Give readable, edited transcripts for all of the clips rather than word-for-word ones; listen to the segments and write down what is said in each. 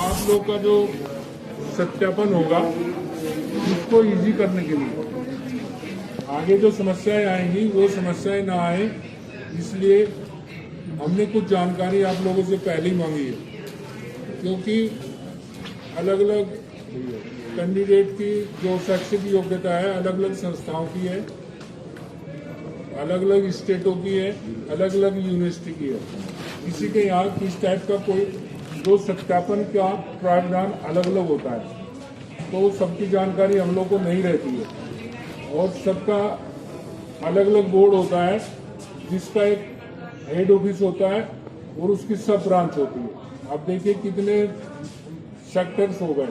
आप लोग का जो सत्यापन होगा उसको इजी करने के लिए आगे जो समस्याएं आएंगी वो समस्याएं ना आए, इसलिए हमने कुछ जानकारी आप लोगों से पहले ही मांगी है। क्योंकि अलग अलग कैंडिडेट की जो शैक्षिक योग्यता है अलग अलग संस्थाओं की है, अलग अलग स्टेटों की है, अलग अलग यूनिवर्सिटी की है। किसी के यहाँ किस टाइप का कोई जो सत्यापन का प्रावधान अलग अलग होता है, तो सबकी जानकारी हम लोग को नहीं रहती है। और सबका अलग अलग बोर्ड होता है जिसका एक हेड ऑफिस होता है और उसकी सब ब्रांच होती है। आप देखिए कितने सेक्टर्स हो गए,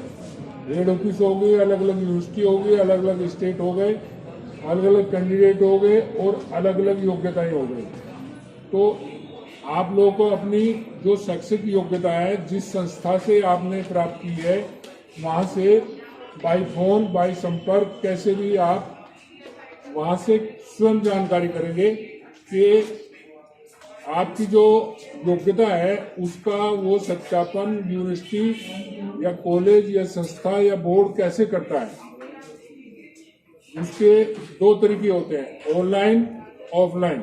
हेड ऑफिस हो गए, अलग अलग यूनिवर्सिटी हो गई, अलग अलग स्टेट हो गए, अलग अलग कैंडिडेट हो गए और अलग अलग योग्यताएं हो गई। तो आप लोगों को अपनी जो शैक्षिक योग्यता है जिस संस्था से आपने प्राप्त की है वहां से बाई फोन बाई संपर्क कैसे भी आप वहां से स्वयं जानकारी करेंगे कि आपकी जो योग्यता है उसका वो सत्यापन यूनिवर्सिटी या कॉलेज या संस्था या बोर्ड कैसे करता है। उसके दो तरीके होते हैं, ऑनलाइन ऑफलाइन।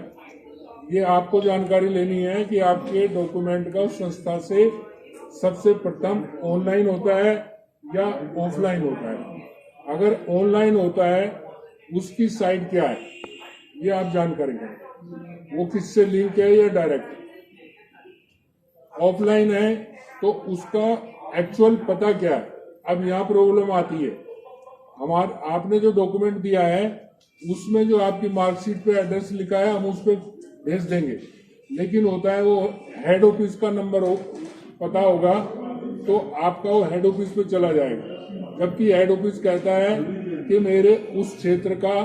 ये आपको जानकारी लेनी है कि आपके डॉक्यूमेंट का उस संस्था से सबसे प्रथम ऑनलाइन होता है या ऑफलाइन होता है। अगर ऑनलाइन होता है उसकी साइट क्या है ये आप जानकारी करें, वो किससे लिंक है या डायरेक्ट। ऑफलाइन है तो उसका एक्चुअल पता क्या है। अब यहाँ प्रॉब्लम आती है, आपने जो डॉक्यूमेंट दिया है उसमें जो आपकी मार्कशीट पे एड्रेस लिखा है हम उस पर भेज देंगे, लेकिन होता है वो हेड ऑफिस का नंबर पता होगा तो आपका वो हेड ऑफिस पे चला जाएगा, जबकि हेड ऑफिस कहता है कि मेरे उस क्षेत्र का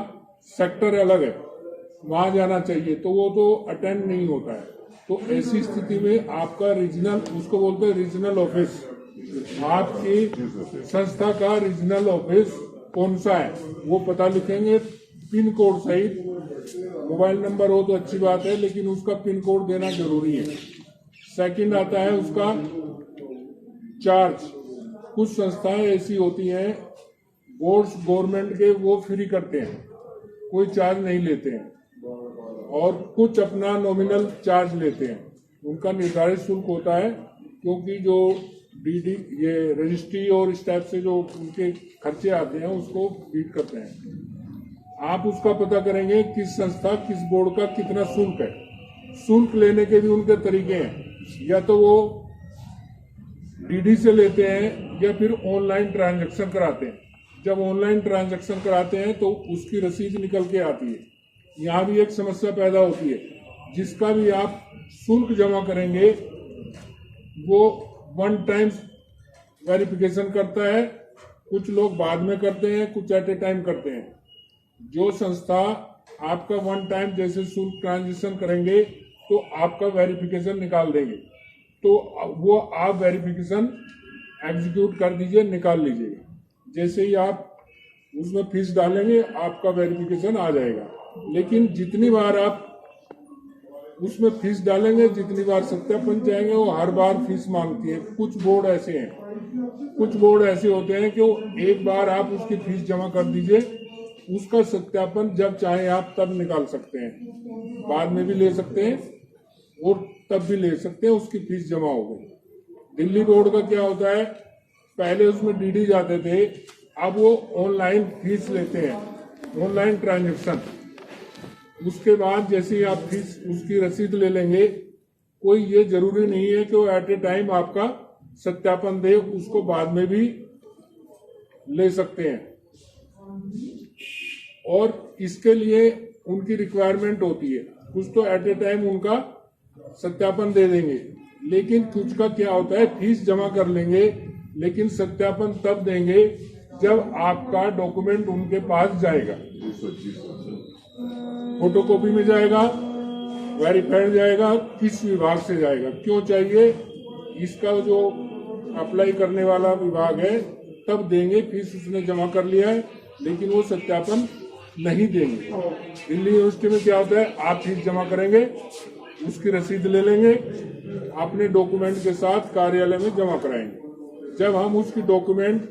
सेक्टर अलग है वहां जाना चाहिए, तो वो तो अटेंड नहीं होता है। तो ऐसी स्थिति में आपका रीजनल, उसको बोलते हैं रीजनल ऑफिस, आपकी संस्था का रीजनल ऑफिस कौन सा है वो पता लिखेंगे पिन कोड सहित। मोबाइल नंबर हो तो अच्छी बात है, लेकिन उसका पिन कोड देना जरूरी है। सेकंड आता है उसका चार्ज। कुछ संस्थाएं ऐसी होती हैं बोर्ड्स गवर्नमेंट के वो फ्री करते हैं, कोई चार्ज नहीं लेते हैं, और कुछ अपना नॉमिनल चार्ज लेते हैं। उनका निर्धारित शुल्क होता है, क्योंकि जो डीडी ये रजिस्ट्री और इस टाइप से जो उनके खर्चे आते हैं उसको बीट करते हैं। आप उसका पता करेंगे किस संस्था किस बोर्ड का कितना शुल्क है। शुल्क लेने के भी उनके तरीके हैं, या तो वो डीडी से लेते हैं या फिर ऑनलाइन ट्रांजैक्शन कराते हैं। जब ऑनलाइन ट्रांजैक्शन कराते हैं तो उसकी रसीद निकल के आती है। यहाँ भी एक समस्या पैदा होती है, जिसका भी आप शुल्क जमा करेंगे वो वन टाइम वेरिफिकेशन करता है। कुछ लोग बाद में करते हैं, कुछ एट ए टाइम करते हैं। जो संस्था आपका वन टाइम जैसे शुल्क ट्रांजेक्शन करेंगे तो आपका वेरिफिकेशन निकाल देंगे, तो वो आप वेरिफिकेशन एग्जीक्यूट कर दीजिए, निकाल लीजिए। जैसे ही आप उसमें फीस डालेंगे आपका वेरिफिकेशन आ जाएगा। लेकिन जितनी बार आप उसमें फीस डालेंगे, जितनी बार सत्यापन चाहेंगे, वो हर बार फीस मांगती है। कुछ बोर्ड ऐसे हैं, कुछ बोर्ड ऐसे होते हैं कि वो एक बार आप उसकी फीस जमा कर दीजिए, उसका सत्यापन जब चाहे आप तब निकाल सकते हैं, बाद में भी ले सकते हैं और तब भी ले सकते हैं, उसकी फीस जमा हो गई। दिल्ली बोर्ड का क्या होता है, पहले उसमें डीडी जाते थे, अब वो ऑनलाइन फीस लेते हैं, ऑनलाइन ट्रांजैक्शन। उसके बाद जैसे ही आप फीस उसकी रसीद ले लेंगे, कोई ये जरूरी नहीं है कि वो एट ए टाइम आपका सत्यापन दे, उसको बाद में भी ले सकते हैं। और इसके लिए उनकी रिक्वायरमेंट होती है, कुछ तो एट ए टाइम उनका सत्यापन दे देंगे, लेकिन कुछ का क्या होता है फीस जमा कर लेंगे, लेकिन सत्यापन तब देंगे जब आपका डॉक्यूमेंट उनके पास जाएगा, फोटोकॉपी में जाएगा, वेरीफाइड जाएगा, किस विभाग से जाएगा, क्यों चाहिए, इसका जो अप्लाई करने वाला विभाग है तब देंगे। फीस उसने जमा कर लिया है लेकिन वो सत्यापन नहीं देंगे। दिल्ली यूनिवर्सिटी में क्या होता है, आप फीस जमा करेंगे, उसकी रसीद ले लेंगे, अपने डॉक्यूमेंट के साथ कार्यालय में जमा कराएंगे, जब हम उसकी डॉक्यूमेंट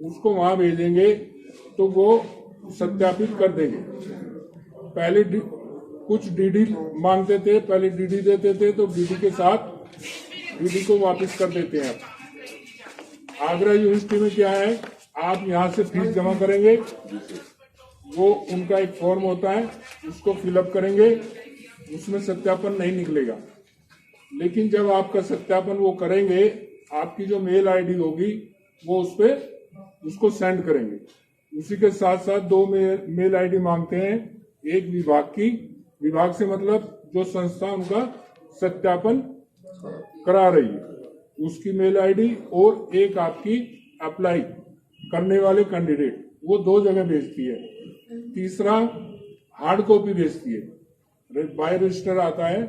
उसको वहां भेजेंगे तो वो सत्यापित कर देंगे। पहले कुछ डीडी मांगते थे, पहले डीडी देते थे तो डीडी के साथ डीडी को वापस कर देते हैं। आगरा यूनिवर्सिटी में क्या है, आप यहाँ से फीस जमा करेंगे, वो उनका एक फॉर्म होता है, उसको फिलअप करेंगे, उसमें सत्यापन नहीं निकलेगा। लेकिन जब आपका सत्यापन वो करेंगे, आपकी जो मेल आईडी होगी वो उस पर उसको सेंड करेंगे। उसी के साथ साथ दो मेल आईडी मांगते हैं, एक विभाग की, विभाग से मतलब जो संस्था उनका सत्यापन करा रही है उसकी मेल आईडी, और एक आपकी अप्लाई करने वाले कैंडिडेट, वो 2 जगह भेजती है। तीसरा हार्ड कॉपी भेजती है, बाय रजिस्टर आता है,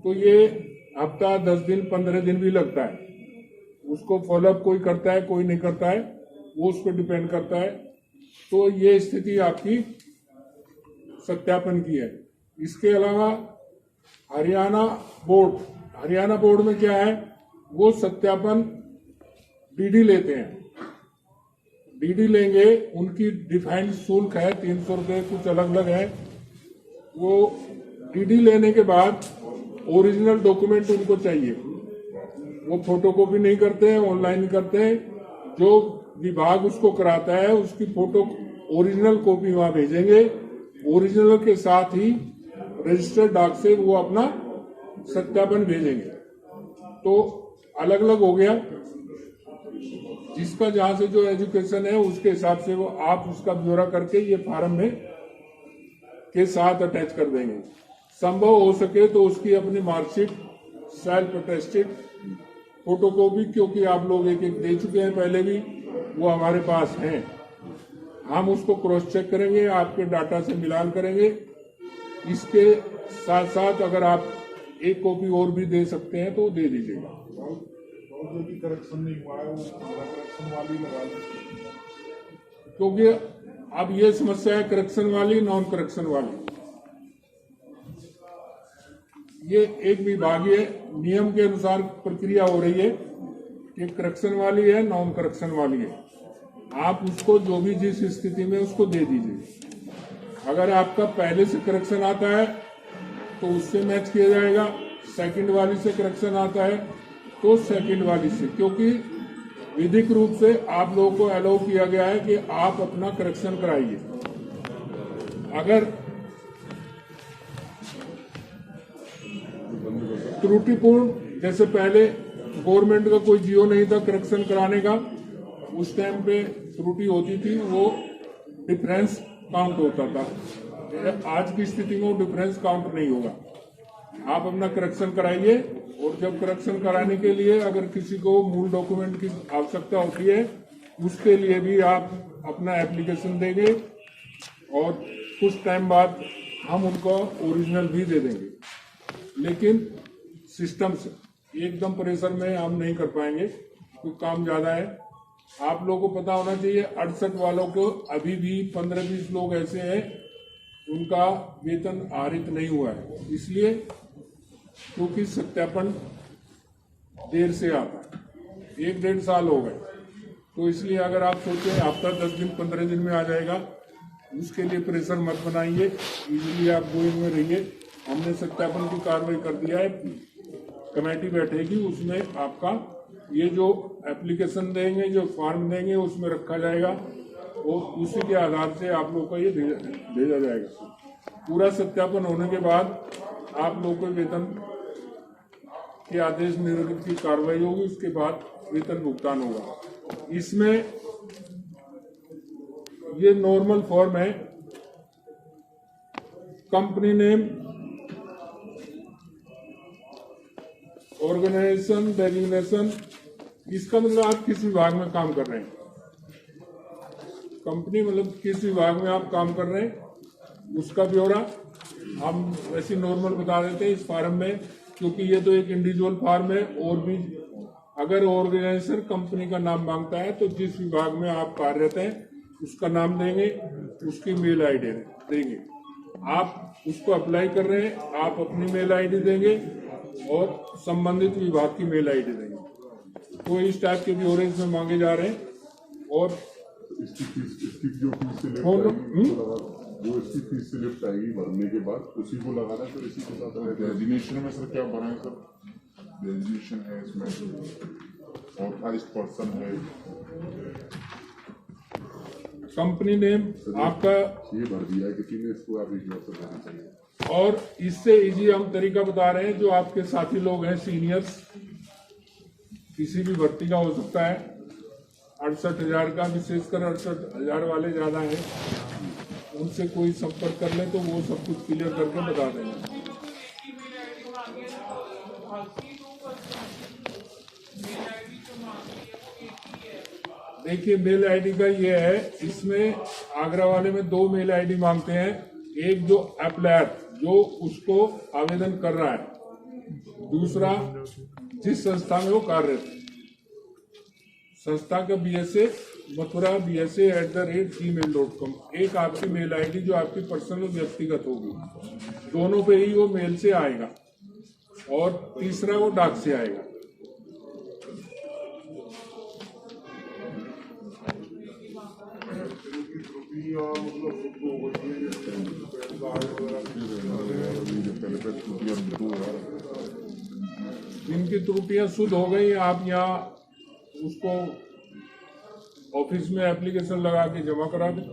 तो ये हफ्ता 10 दिन 15 दिन भी लगता है। उसको फॉलोअप कोई करता है, कोई नहीं करता है, वो उस पर डिपेंड करता है। तो ये स्थिति आपकी सत्यापन की है। इसके अलावा हरियाणा बोर्ड में क्या है, वो सत्यापन डीडी लेते हैं। डीडी लेंगे, उनकी डिफाइंड शुल्क है 300 रुपये, कुछ अलग अलग है। वो डीडी लेने के बाद ओरिजिनल डॉक्यूमेंट उनको चाहिए, वो फोटोकॉपी नहीं करते हैं, ऑनलाइन करते हैं। जो विभाग उसको कराता है उसकी फोटो ओरिजिनल कॉपी वहां भेजेंगे, ओरिजिनल के साथ ही रजिस्टर्ड डाक से वो अपना सत्यापन भेजेंगे। तो अलग अलग हो गया, जिसका जहां से जो एजुकेशन है उसके हिसाब से वो आप उसका ब्यौरा करके ये फार्म में के साथ अटैच कर देंगे। संभव हो सके तो उसकी अपनी मार्कशीट सेल्फ अटेस्टेड फोटोकॉपी, क्योंकि आप लोग एक दे चुके हैं पहले भी, वो हमारे पास हैं। हम उसको क्रॉस चेक करेंगे, आपके डाटा से मिलान करेंगे। इसके साथ साथ अगर आप एक कॉपी और भी दे सकते हैं तो दे दीजिएगा। जो भी करेक्शन नहीं हुआ है वो करेक्शन वाली लगा लीजिए, क्योंकि अब ये समस्या है करेक्शन वाली, नॉन करेक्शन वाली। ये एक विभागीय नियम के अनुसार प्रक्रिया हो रही है कि करेक्शन वाली है, नॉन करेक्शन वाली है। आप उसको जो भी जिस स्थिति में उसको दे दीजिए। अगर आपका पहले से करेक्शन आता है तो उससे मैच किया जाएगा, सेकंड वाली से करेक्शन आता है तो सेकंड वाली से, क्योंकि विधिक रूप से आप लोगों को अलाउ किया गया है कि आप अपना करेक्शन कराइए। अगर त्रुटिपूर्ण, जैसे पहले गवर्नमेंट का कोई जियो नहीं था करेक्शन कराने का, उस टाइम पे त्रुटि होती थी, वो डिफरेंस काउंट होता था। आज की स्थिति में वो डिफरेंस काउंट नहीं होगा। आप अपना करेक्शन कराइए, और जब करेक्शन कराने के लिए अगर किसी को मूल डॉक्यूमेंट की आवश्यकता होती है, उसके लिए भी आप अपना एप्लीकेशन देंगे, और कुछ टाइम बाद हम उनको ओरिजिनल भी दे देंगे। लेकिन सिस्टम से एकदम प्रेशर में हम नहीं कर पाएंगे, क्योंकि काम ज्यादा है। आप लोगों को पता होना चाहिए 68 वालों को अभी भी 15-20 लोग ऐसे हैं उनका वेतन आहरित नहीं हुआ है, इसलिए क्योंकि सत्यापन देर से आता है, 1-1.5 साल हो गए। तो इसलिए अगर आप सोचें हफ्ता 10 दिन 15 दिन में आ जाएगा, उसके लिए प्रेशर मत बनाइए, इजीली आप गोइंग में रहिए। हमने सत्यापन की कार्रवाई कर दिया है, कमेटी बैठेगी, उसमें आपका ये जो एप्लीकेशन देंगे, जो फॉर्म देंगे, उसमें रखा जाएगा, और उसी के आधार से आप लोग को ये भेजा जाएगा। पूरा सत्यापन होने के बाद आप लोग को वेतन के आदेश निर्गत की कार्रवाई होगी, उसके बाद वेतन भुगतान होगा। इसमें ये नॉर्मल फॉर्म है, कंपनी नेम, ऑर्गेनाइजेशन डेजिग्नेशन, इसका मतलब आप किस विभाग में काम कर रहे हैं। कंपनी मतलब किस विभाग में आप काम कर रहे हैं, उसका ब्यौरा हम वैसे नॉर्मल बता देते हैं इस फार्म में, क्योंकि ये तो एक इंडिविजुअल फार्म है। और भी अगर ऑर्गेनाइजेशन कंपनी का नाम मांगता है तो जिस विभाग में आप कार्यरत हैं उसका नाम देंगे, उसकी मेल आईडी देंगे। आप उसको अप्लाई कर रहे हैं, आप अपनी मेल आईडी देंगे और संबंधित विभाग की मेल आईडी देंगे। तो इस टाइप के भी ऑरेंज में मांगे जा रहे हैं। और इसकी जो फीस से हो जो इसकी फीस से लिफ्ट आएगी भरने के बाद उसी को लगाना सर, इसी के साथ डेजिग्नेशन में सर क्या भरा है सर? डेजिग्नेशन है इसमें, ऑथराइज्ड पर्सन है, कंपनी नेम आपका, ये भर दिया है किसी ने, इसको आप इसी से देना चाहिए। और इससे इजी हम तरीका बता रहे हैं, जो आपके साथी लोग हैं सीनियर्स, किसी भी भर्ती का हो सकता है, 68,000 का, विशेषकर 68,000 वाले ज्यादा हैं, उनसे कोई संपर्क कर ले तो वो सब कुछ क्लियर करके बता देंगे। देखिए मेल आईडी का ये है, इसमें आगरा वाले में 2 मेल आईडी मांगते हैं। एक जो अप्लायर जो उसको आवेदन कर रहा है, दूसरा जिस संस्था में वो कार्यरत है, संस्था का BSA मथुरा BSA@gmail.com। एक आपकी मेल आईडी जो आपकी पर्सनल व्यक्तिगत होगी, दोनों पे ही वो मेल से आएगा, और तीसरा वो डाक से आएगा। जिनकी त्रुटियां शुद्ध हो गई, आप यहाँ उसको ऑफिस में एप्लीकेशन लगा के जमा करा दें।